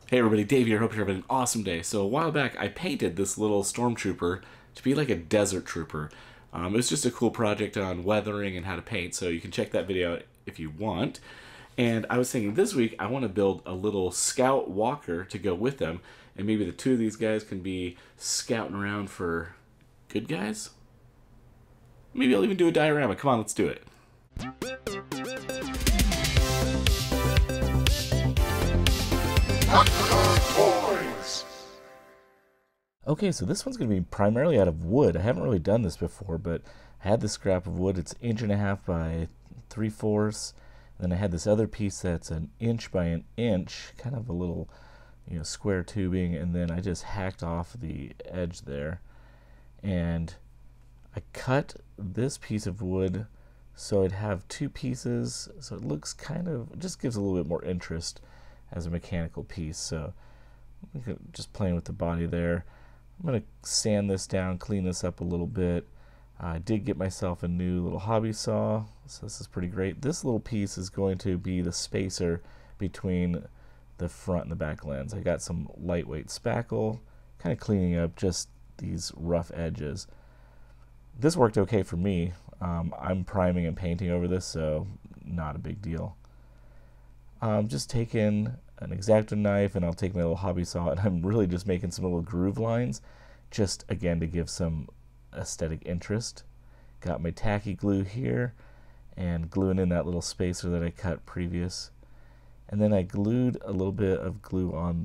Hey everybody, Dave here. Hope you're having an awesome day. So a while back, I painted this little stormtrooper to be like a desert trooper. It was just a cool project on weathering and how to paint, so you can check that video out if you want. And I was thinking this week I want to build a little scout walker to go with them, and maybe the two of these guys can be scouting around for good guys? Maybe I'll even do a diorama. Come on, let's do it. Okay, so this one's going to be primarily out of wood. I haven't really done this before, but I had this scrap of wood. It's 1.5 by 3/4. Then I had this other piece that's 1 by 1 inch, kind of a little, square tubing, and then I just hacked off the edge there. And I cut this piece of wood so I'd have two pieces, so it looks it just gives a little bit more interest as a mechanical piece. So just playing with the body there. I'm going to sand this down, clean this up a little bit. I did get myself a new little hobby saw, so this is pretty great. This little piece is going to be the spacer between the front and the back lens. I got some lightweight spackle, kind of cleaning up just these rough edges. This worked okay for me. I'm priming and painting over this, so not a big deal. Just taking an X-Acto knife, and I'll take my little hobby saw, and I'm really just making some little groove lines, just again to give some aesthetic interest. Got my tacky glue here, and gluing in that little spacer that I cut previous. And then I glued a little bit of glue on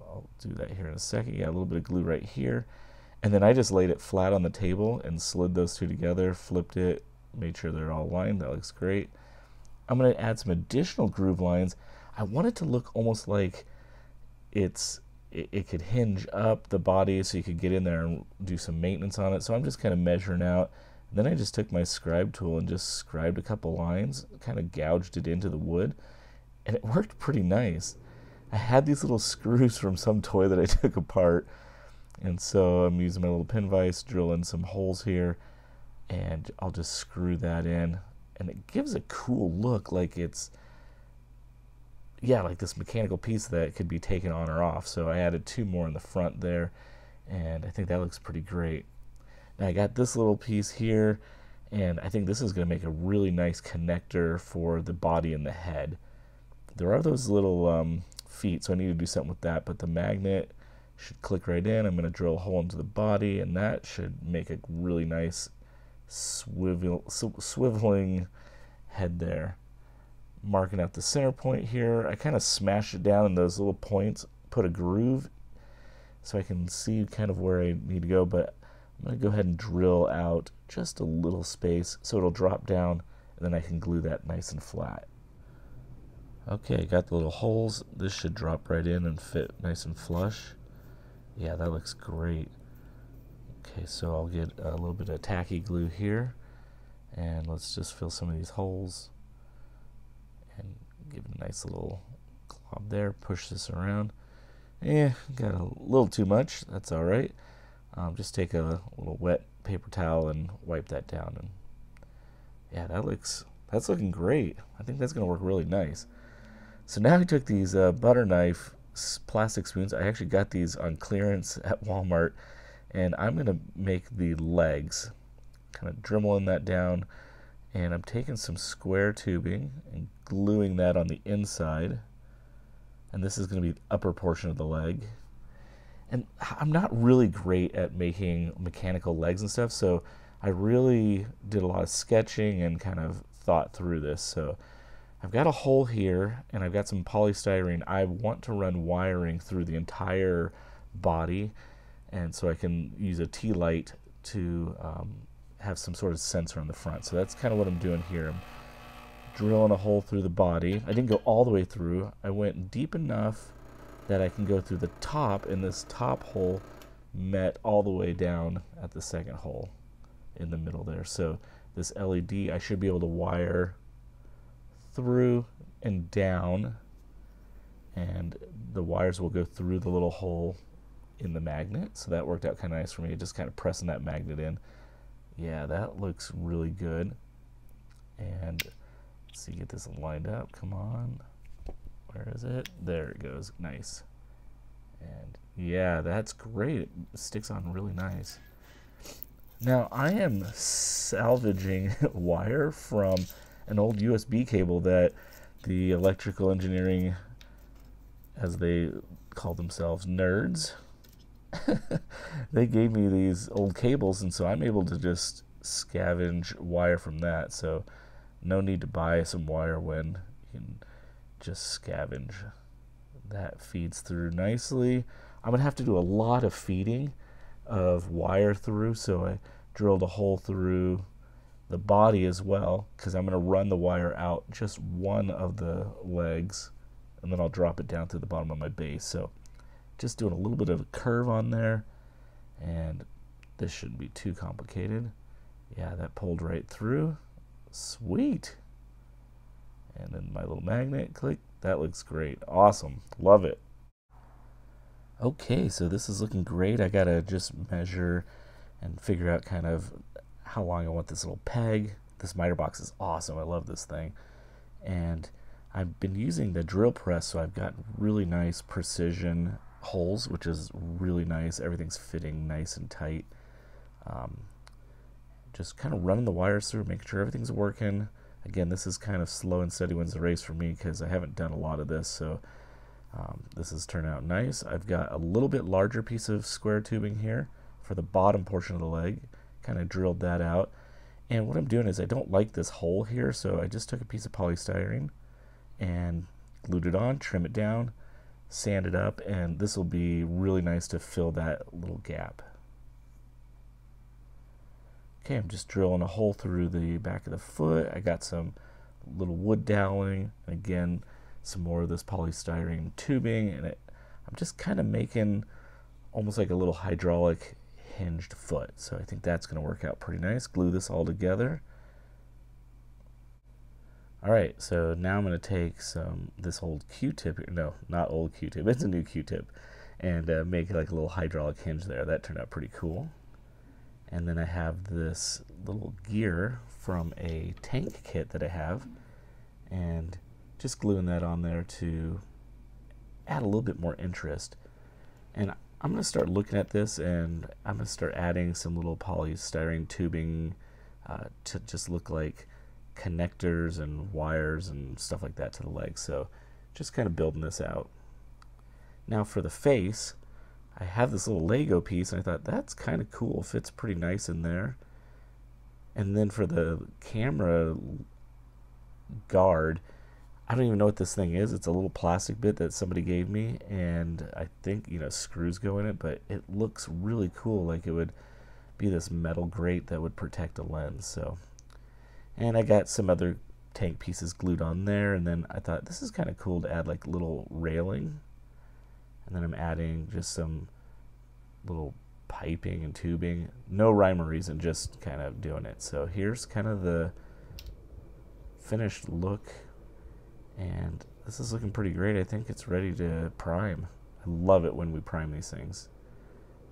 I'll do that here in a second. Yeah, a little bit of glue right here. And then I just laid it flat on the table and slid those two together, flipped it, made sure they're all aligned. That looks great. I'm going to add some additional groove lines. I want it to look almost like it could hinge up the body so you could get in there and do some maintenance on it. So I'm just kind of measuring out. And then I just took my scribe tool and just scribed a couple lines, kind of gouged it into the wood, and it worked pretty nice. I had these little screws from some toy that I took apart, and so I'm using my little pin vise, drilling some holes here, and I'll just screw that in. And it gives a cool look, like it's, like this mechanical piece that could be taken on or off. So I added 2 more in the front there, and I think that looks pretty great. Now I got this little piece here, and I think this is going to make a really nice connector for the body and the head. There are those little feet, so I need to do something with that, but the magnet should click right in. I'm going to drill a hole into the body, and that should make a really nice swiveling head there. Marking out the center point here. I kind of smashed it down in those little points, put a groove so I can see kind of where I need to go, but I'm going to go ahead and drill out just a little space so it'll drop down, and then I can glue that nice and flat. Okay, I got the little holes. This should drop right in and fit nice and flush. Yeah, that looks great. Okay, so I'll get a little bit of tacky glue here, and let's just fill some of these holes and give it a nice little glob there. Push this around. Got a little too much. That's all right. Just take a little wet paper towel and wipe that down. And yeah, that's looking great. I think that's going to work really nice. So now I took these butter knife plastic spoons. I actually got these on clearance at Walmart, and I'm going to make the legs, kind of dribbling that down, and I'm taking some square tubing and gluing that on the inside, and this is going to be the upper portion of the leg. And I'm not really great at making mechanical legs and stuff, so I really did a lot of sketching and kind of thought through this. So I've got a hole here, and I've got some polystyrene. I want to run wiring through the entire body, and so I can use a T-light to have some sort of sensor on the front. So that's kind of what I'm doing here. I'm drilling a hole through the body. I didn't go all the way through. I went deep enough that I can go through the top, and this top hole met all the way down at the second hole in the middle there. So this LED, I should be able to wire through and down, and the wires will go through the little hole in the magnet. So that worked out kind of nice for me, just kind of pressing that magnet in. Yeah, that looks really good. And let's see, get this lined up. Come on. Where is it? There it goes. Nice. And yeah, that's great. It sticks on really nice. Now I am salvaging wire from an old USB cable that the electrical engineering, as they call themselves, nerds, they gave me these old cables, and so I'm able to just scavenge wire from that. So no need to buy some wire when you can just scavenge. That feeds through nicely. I'm gonna have to do a lot of feeding of wire through, so I drilled a hole through the body as well, because I'm gonna run the wire out just one of the legs, and then I'll drop it down to the bottom of my base. So just doing a little bit of a curve on there, and this shouldn't be too complicated. Yeah, that pulled right through. Sweet. And then my little magnet, click. That looks great. Awesome. Love it. Okay, so this is looking great. I gotta just measure and figure out kind of how long I want this little peg. This miter box is awesome. I love this thing. And I've been using the drill press, so I've got really nice precision holes, which is really nice. Everything's fitting nice and tight. Just kind of running the wires through, making sure everything's working. Again, this is kind of slow and steady wins the race for me because I haven't done a lot of this, so this has turned out nice. I've got a little bit larger piece of square tubing here for the bottom portion of the leg. Kind of drilled that out. And what I'm doing is I don't like this hole here, so I just took a piece of polystyrene and glued it on, trim it down, sand it up, and this will be really nice to fill that little gap. Okay, I'm just drilling a hole through the back of the foot. I got some little wood doweling, and again, some more of this polystyrene tubing, and I'm just kind of making almost like a little hydraulic hinged foot. So I think that's going to work out pretty nice. Glue this all together. All right, so now I'm going to take this old Q-tip, no, not old Q-tip, it's a new Q-tip, and make like a little hydraulic hinge there. That turned out pretty cool. And then I have this little gear from a tank kit that I have, and just gluing that on there to add a little bit more interest. And I'm going to start looking at this, and I'm going to start adding some little polystyrene tubing to just look like connectors and wires and stuff like that to the legs. So just kind of building this out. Now for the face, I have this little Lego piece, and I thought that's kind of cool, fits pretty nice in there. And then for the camera guard, I don't even know what this thing is. It's a little plastic bit that somebody gave me, and I think, you know, screws go in it, but it looks really cool, like it would be this metal grate that would protect a lens. So, and I got some other tank pieces glued on there, and then I thought this is kind of cool to add like little railing. And then I'm adding just some little piping and tubing. No rhyme or reason, just kind of doing it. So here's kind of the finished look. And this is looking pretty great. I think it's ready to prime. I love it when we prime these things.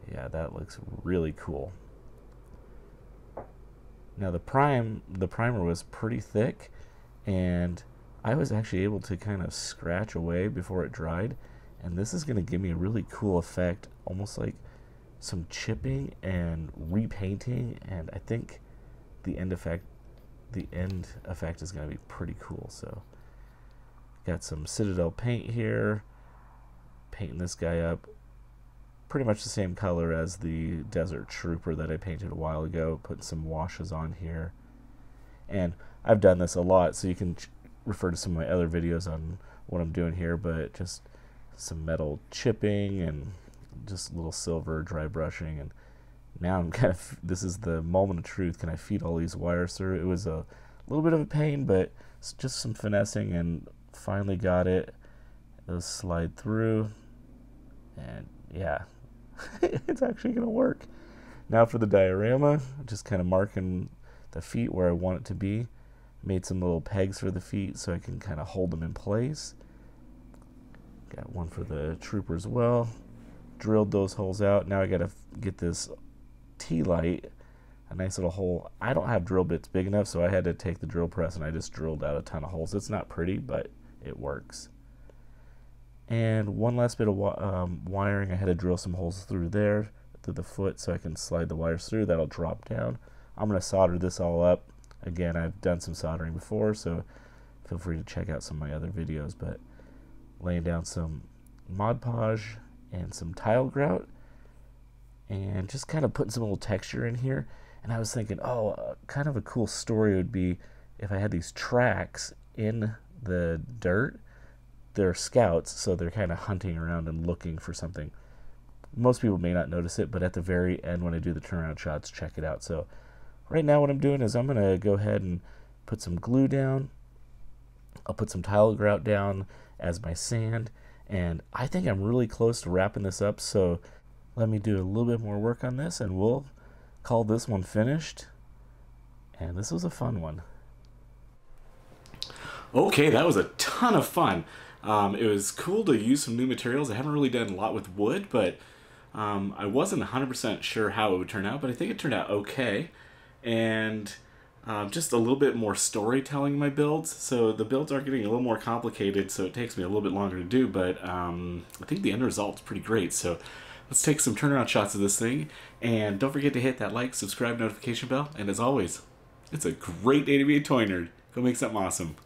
Yeah, that looks really cool. Now the primer was pretty thick, and I was actually able to kind of scratch away before it dried. And this is going to give me a really cool effect, almost like some chipping and repainting. And I think the end effect is going to be pretty cool. So got some Citadel paint here, painting this guy up pretty much the same color as the Desert Trooper that I painted a while ago. Putting some washes on here. And I've done this a lot, so you can refer to some of my other videos on what I'm doing here, but just some metal chipping and just a little silver dry brushing. And now I'm kind of, this is the moment of truth. Can I feed all these wires through? It was a little bit of a pain, but it's just some finessing, and finally got it. Those slide through, and yeah, it's actually gonna work. Now for the diorama, just kind of marking the feet where I want it to be. Made some little pegs for the feet so I can kind of hold them in place. Got one for the trooper as well. Drilled those holes out. Now I gotta get this T-light, a nice little hole. I don't have drill bits big enough, so I had to take the drill press and I just drilled out a ton of holes. It's not pretty, but it works. And one last bit of wiring. I had to drill some holes through there, through the foot, so I can slide the wires through. That'll drop down. I'm going to solder this all up. Again, I've done some soldering before, so feel free to check out some of my other videos. But laying down some Mod Podge and some tile grout, and just kind of putting some little texture in here. And I was thinking, kind of a cool story would be if I had these tracks in the dirt. They're scouts, so they're kind of hunting around and looking for something. Most people may not notice it, but at the very end when I do the turnaround shots, check it out. So right now what I'm doing is I'm going to go ahead and put some glue down. I'll put some tile grout down as my sand, and I think I'm really close to wrapping this up, so let me do a little bit more work on this and we'll call this one finished. And this was a fun one. Okay, that was a ton of fun. It was cool to use some new materials. I haven't really done a lot with wood, but I wasn't 100% sure how it would turn out, but I think it turned out okay. And just a little bit more storytelling in my builds. So the builds are getting a little more complicated, so it takes me a little bit longer to do, but I think the end result's pretty great. So let's take some turnaround shots of this thing, and don't forget to hit that like, subscribe, notification bell, and as always, it's a great day to be a toy nerd. Go make something awesome.